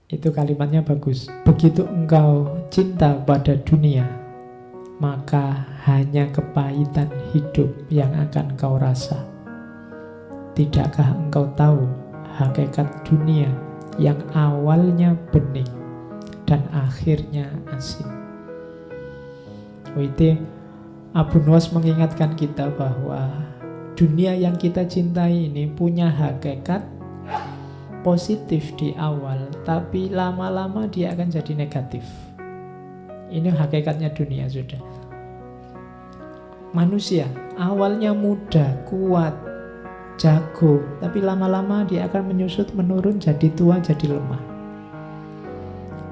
Itu kalimatnya bagus. Begitu engkau cinta pada dunia, maka hanya kepahitan hidup yang akan kau rasa. Tidakkah engkau tahu hakikat dunia yang awalnya bening dan akhirnya asin? Itu Abu Nuwas mengingatkan kita bahwa dunia yang kita cintai ini punya hakikat positif di awal, tapi lama-lama dia akan jadi negatif. Ini hakikatnya dunia sudah. Manusia awalnya muda, kuat, jago, tapi lama-lama dia akan menyusut, menurun, jadi tua, jadi lemah.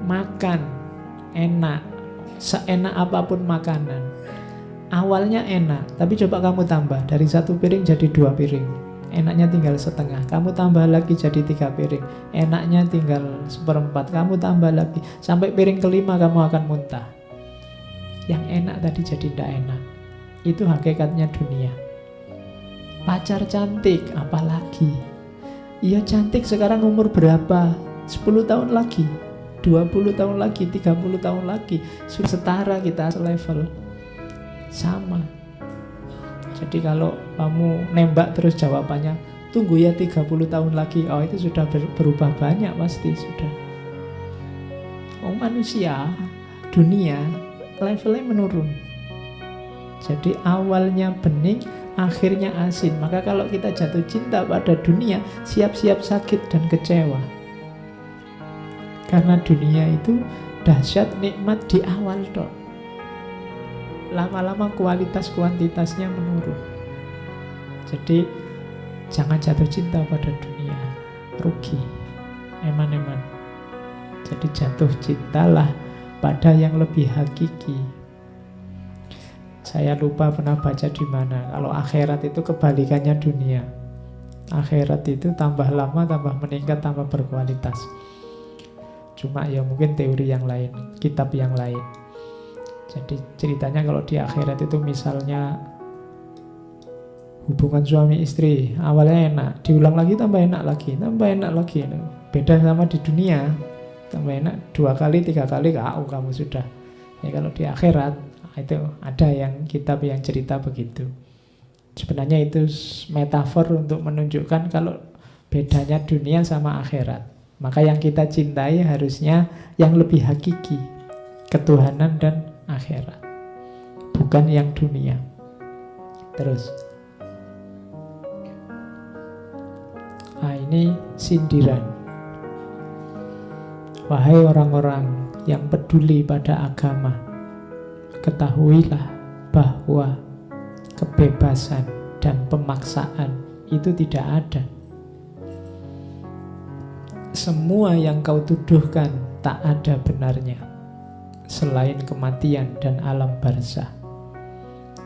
Makan enak, seenak apapun makanan, awalnya enak, tapi coba kamu tambah dari 1 piring jadi 2 piring, enaknya tinggal setengah, kamu tambah lagi jadi 3 piring, enaknya tinggal 1/4, kamu tambah lagi sampai piring kelima kamu akan muntah. Yang enak tadi jadi tidak enak. Itu hakikatnya dunia. Pacar cantik, apalagi? Iya cantik, sekarang umur berapa? 10 tahun lagi, 20 tahun lagi, 30 tahun lagi, sudah setara kita selevel. Sama. Jadi kalau kamu nembak terus jawabannya tunggu ya 30 tahun lagi, oh itu sudah berubah banyak pasti sudah. Oh manusia, dunia levelnya menurun. Jadi awalnya bening, akhirnya asin. Maka kalau kita jatuh cinta pada dunia, siap-siap sakit dan kecewa. Karena dunia itu dahsyat nikmat di awal dok. Lama-lama kualitas kuantitasnya menurun. Jadi jangan jatuh cinta pada dunia, rugi, eman-eman. Jadi jatuh cintalah pada yang lebih hakiki. Saya lupa pernah baca di mana. Kalau akhirat itu kebalikannya dunia. Akhirat itu tambah lama, tambah meningkat, tambah berkualitas. Cuma ya mungkin teori yang lain, kitab yang lain. Jadi ceritanya kalau di akhirat itu misalnya hubungan suami istri awalnya enak, diulang lagi tambah enak lagi, tambah enak lagi. Beda sama di dunia, tambah enak 2 kali 3 kali KO kamu sudah. Ya kalau di akhirat itu ada yang kitab yang cerita begitu. Sebenarnya itu metafor untuk menunjukkan kalau bedanya dunia sama akhirat. Maka yang kita cintai harusnya yang lebih hakiki, ketuhanan dan akhirat, bukan yang dunia. Terus ini sindiran. Wahai orang-orang yang peduli pada agama, ketahuilah bahwa kebebasan dan pemaksaan itu tidak ada. Semua yang kau tuduhkan tak ada benarnya selain kematian dan alam barzah.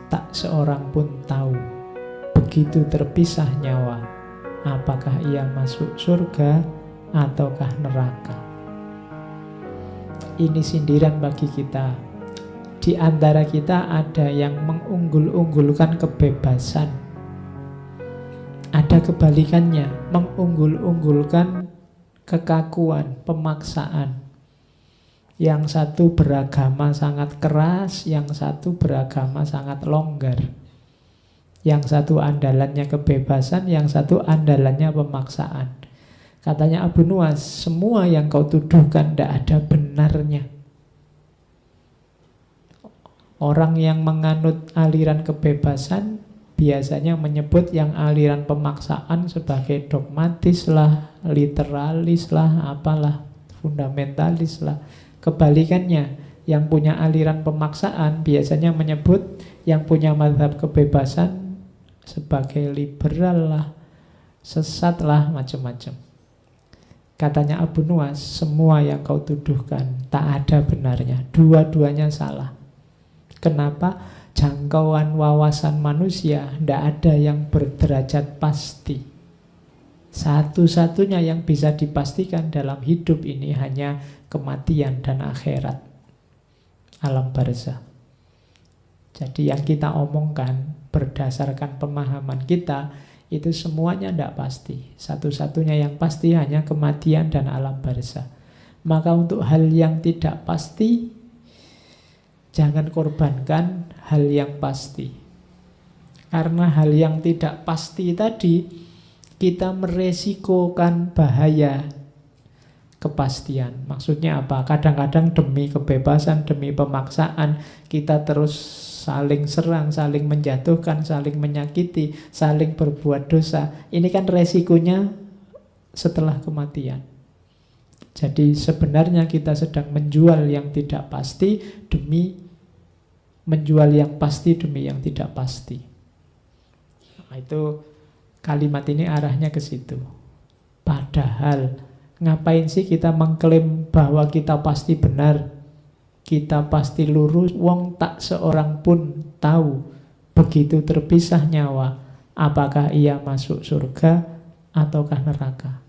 Tak seorang pun tahu begitu terpisah nyawa, apakah ia masuk surga ataukah neraka. Ini sindiran bagi kita. Di antara kita ada yang mengunggul-unggulkan kebebasan, ada kebalikannya, mengunggul-unggulkan kekakuan, pemaksaan. Yang satu beragama sangat keras, yang satu beragama sangat longgar. Yang satu andalannya kebebasan, yang satu andalannya pemaksaan. Katanya Abu Nuwas, semua yang kau tuduhkan tidak ada benarnya. Orang yang menganut aliran kebebasan biasanya menyebut yang aliran pemaksaan sebagai dogmatis lah, literalis lah, apalah, fundamentalis lah. Kebalikannya, yang punya aliran pemaksaan biasanya menyebut yang punya mazhab kebebasan sebagai liberal lah, sesat lah, macam-macam. Katanya Abu Nuwas, semua yang kau tuduhkan tak ada benarnya, dua-duanya salah. Kenapa? Jangkauan wawasan manusia tidak ada yang berderajat pasti. Satu-satunya yang bisa dipastikan dalam hidup ini hanya kematian dan akhirat, alam barzah. Jadi yang kita omongkan berdasarkan pemahaman kita itu semuanya tidak pasti. Satu-satunya yang pasti hanya kematian dan alam barzah. Maka untuk hal yang tidak pasti, jangan korbankan hal yang pasti. Karena hal yang tidak pasti tadi, kita meresikokan bahaya kepastian. Maksudnya apa? Kadang-kadang demi kebebasan, demi pemaksaan, kita terus saling serang, saling menjatuhkan, saling menyakiti, saling berbuat dosa. Ini kan resikonya setelah kematian. Jadi sebenarnya kita sedang menjual yang tidak pasti demi menjual yang pasti demi yang tidak pasti. Nah, itu kalimat ini arahnya ke situ. Padahal ngapain sih kita mengklaim bahwa kita pasti benar, kita pasti lurus, wong tak seorang pun tahu begitu terpisah nyawa, apakah ia masuk surga ataukah neraka.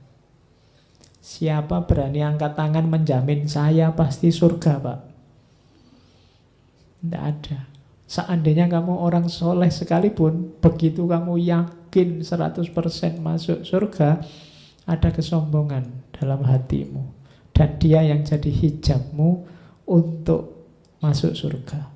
Siapa berani angkat tangan menjamin saya pasti surga, Pak? Tidak ada. Seandainya kamu orang soleh sekalipun, begitu kamu yakin 100% masuk surga, ada kesombongan dalam hatimu. Dan dia yang jadi hijabmu untuk masuk surga.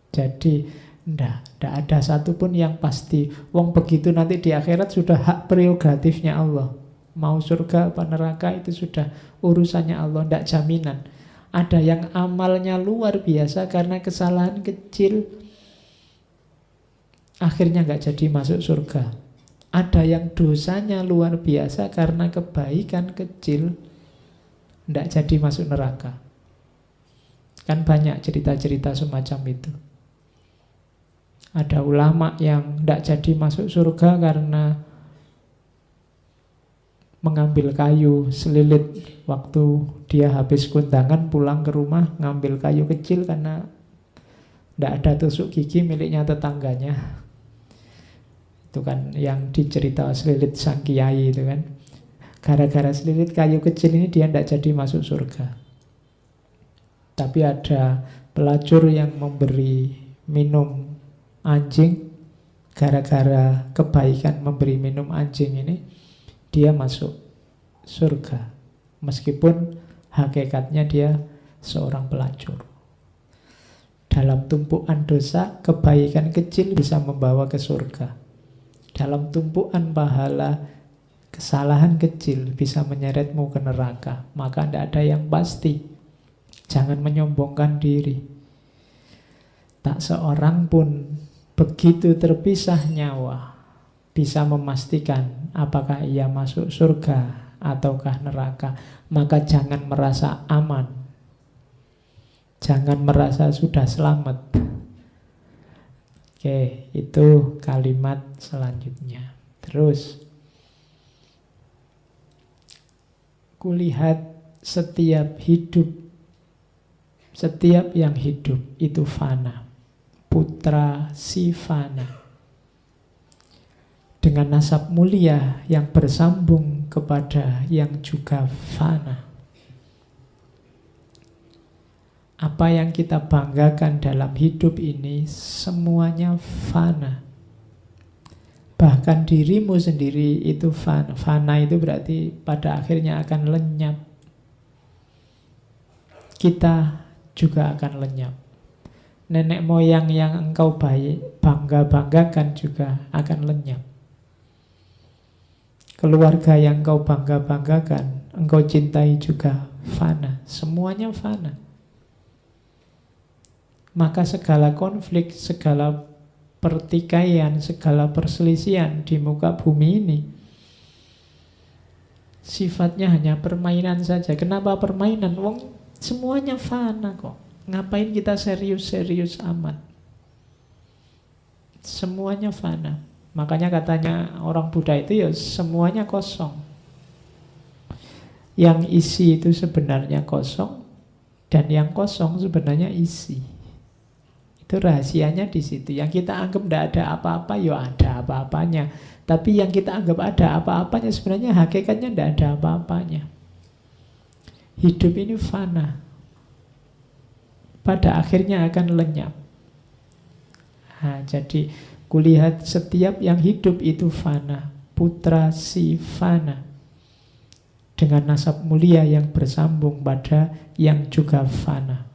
Jadi tidak ada satupun yang pasti. Wong begitu nanti di akhirat sudah hak prerogatifnya Allah. Mau surga apa neraka itu sudah urusannya Allah, tidak jaminan. Ada yang amalnya luar biasa karena kesalahan kecil akhirnya nggak jadi masuk surga. Ada yang dosanya luar biasa karena kebaikan kecil tidak jadi masuk neraka. Kan banyak cerita-cerita semacam itu. Ada ulama yang tidak jadi masuk surga karena mengambil kayu selilit waktu dia habis kundangan pulang ke rumah, ngambil kayu kecil karena tidak ada tusuk gigi miliknya tetangganya. Itu kan yang dicerita selilit sang kiai itu kan. Gara-gara selilit kayu kecil ini dia tidak jadi masuk surga. Tapi ada pelacur yang memberi minum anjing, gara-gara kebaikan memberi minum anjing ini, dia masuk surga. Meskipun hakikatnya dia seorang pelacur. Dalam tumpuan dosa, kebaikan kecil bisa membawa ke surga. Dalam tumpuan pahala, kesalahan kecil bisa menyeretmu ke neraka. Maka tidak ada yang pasti. Jangan menyombongkan diri. Tak seorang pun begitu terpisah nyawa bisa memastikan apakah ia masuk surga ataukah neraka. Maka jangan merasa aman, jangan merasa sudah selamat. Oke, itu kalimat selanjutnya. Terus, kulihat setiap hidup, setiap yang hidup itu fana. Putra si fana. Dengan nasab mulia yang bersambung kepada yang juga fana. Apa yang kita banggakan dalam hidup ini semuanya fana. Bahkan dirimu sendiri itu fana. Fana itu berarti pada akhirnya akan lenyap. Kita juga akan lenyap. Nenek moyang yang engkau bangga-banggakan juga akan lenyap. Keluarga yang engkau bangga-banggakan, engkau cintai juga fana. Semuanya fana. Maka segala konflik, segala pertikaian, segala perselisihan di muka bumi ini sifatnya hanya permainan saja. Kenapa permainan? Wong semuanya fana kok. Ngapain kita serius-serius amat? Semuanya fana. Makanya katanya orang Buddha itu ya semuanya kosong. Yang isi itu sebenarnya kosong, dan yang kosong sebenarnya isi. Itu rahasianya di situ. Yang kita anggap tidak ada apa-apa, ya ada apa-apanya. Tapi yang kita anggap ada apa-apanya sebenarnya hakikatnya tidak ada apa-apanya. Hidup ini fana. Pada akhirnya akan lenyap. Nah, jadi kulihat setiap yang hidup itu fana. Putra si fana. dengan nasab mulia yang bersambung pada yang juga fana.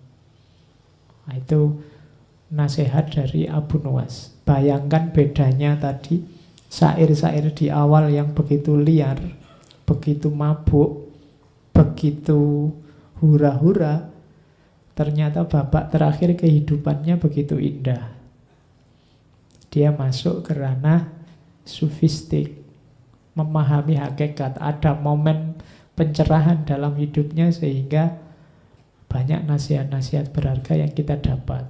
Nah, itu nasihat dari Abu Nuwas. Bayangkan bedanya tadi, syair-syair di awal yang begitu liar, begitu mabuk, begitu hura-hura, ternyata babak terakhir kehidupannya begitu indah. Dia masuk ke ranah sufistik, memahami hakikat, ada momen pencerahan dalam hidupnya sehingga banyak nasihat-nasihat berharga yang kita dapat.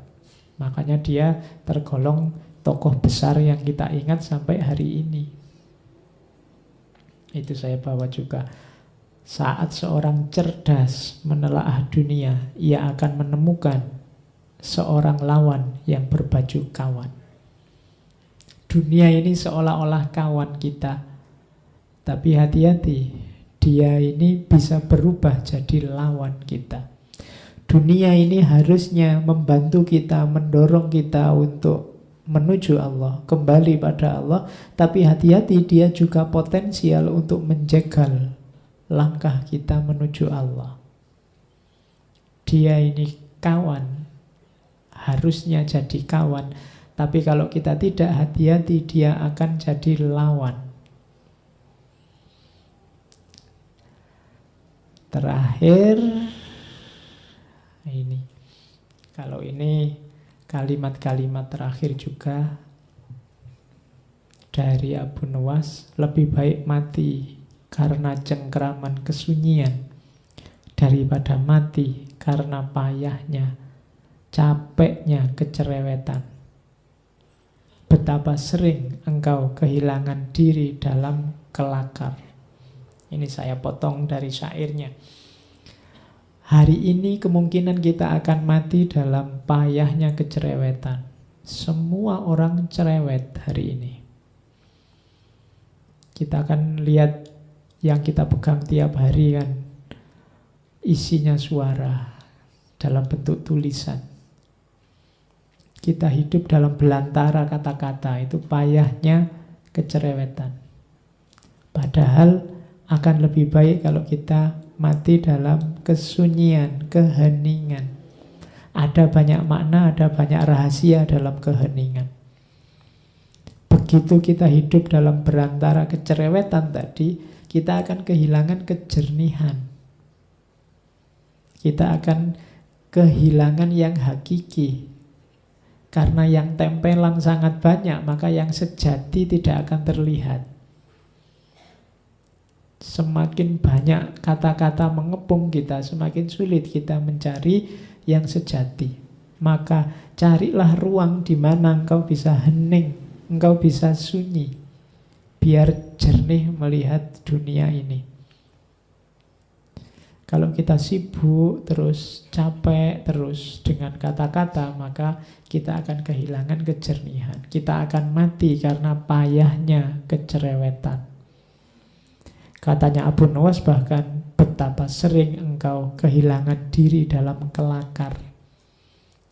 Makanya dia tergolong tokoh besar yang kita ingat sampai hari ini. Itu saya bawa juga. Saat seorang cerdas menelaah dunia, ia akan menemukan seorang lawan yang berbaju kawan. Dunia ini seolah-olah kawan kita, tapi hati-hati, dia ini bisa berubah jadi lawan kita. Dunia ini harusnya membantu kita, mendorong kita untuk menuju Allah, kembali pada Allah, tapi hati-hati, dia juga potensial untuk menjegal langkah kita menuju Allah. Dia ini kawan, harusnya jadi kawan, tapi kalau kita tidak hati-hati, dia akan jadi lawan. Terakhir, ini. Kalau ini kalimat-kalimat terakhir juga dari Abu Nuwas, lebih baik mati karena cengkraman kesunyian daripada mati karena payahnya, capeknya kecerewetan. Betapa sering engkau kehilangan diri dalam kelakar. Ini saya potong dari syairnya. Hari ini kemungkinan kita akan mati dalam payahnya kecerewetan. Semua orang cerewet hari ini. Kita akan lihat yang kita pegang tiap hari kan, isinya suara dalam bentuk tulisan. Kita hidup dalam belantara kata-kata, itu payahnya kecerewetan. Padahal akan lebih baik kalau kita mati dalam kesunyian, keheningan. Ada banyak makna, ada banyak rahasia dalam keheningan. Begitu kita hidup dalam belantara kecerewetan tadi, kita akan kehilangan kejernihan. Kita akan kehilangan yang hakiki. Karena yang tempelan sangat banyak, maka yang sejati tidak akan terlihat. Semakin banyak kata-kata mengepung kita, semakin sulit kita mencari yang sejati. Maka carilah ruang di mana engkau bisa hening, engkau bisa sunyi, biar jernih melihat dunia ini. Kalau kita sibuk terus, capek terus dengan kata-kata, maka kita akan kehilangan kejernihan. Kita akan mati karena payahnya kecerewetan. Katanya Abu Nuwas bahkan, betapa sering engkau kehilangan diri dalam kelakar.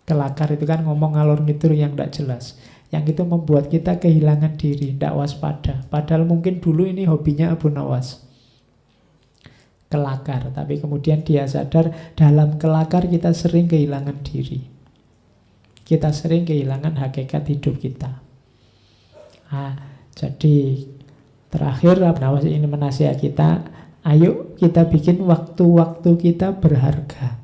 Kelakar itu kan ngomong ngalor ngidul yang tidak jelas. Yang itu membuat kita kehilangan diri, tidak waspada. Padahal mungkin dulu ini hobinya Abu Nuwas, kelakar, tapi kemudian dia sadar dalam kelakar kita sering kehilangan diri. Kita sering kehilangan hakikat hidup kita. Jadi terakhir Abu Nuwas ini menasihat kita, ayo kita bikin waktu-waktu kita berharga.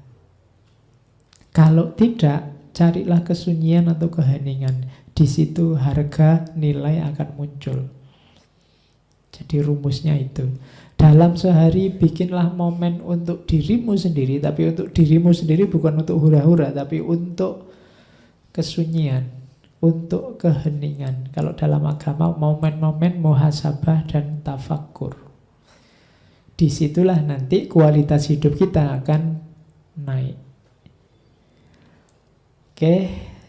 Kalau tidak, carilah kesunyian atau keheningan. Di situ harga nilai akan muncul. Jadi rumusnya itu. Dalam sehari bikinlah momen untuk dirimu sendiri, tapi untuk dirimu sendiri bukan untuk hura-hura, tapi untuk kesunyian, untuk keheningan. Kalau dalam agama momen-momen muhasabah dan tafakkur. Disitulah nanti kualitas hidup kita akan naik. Oke.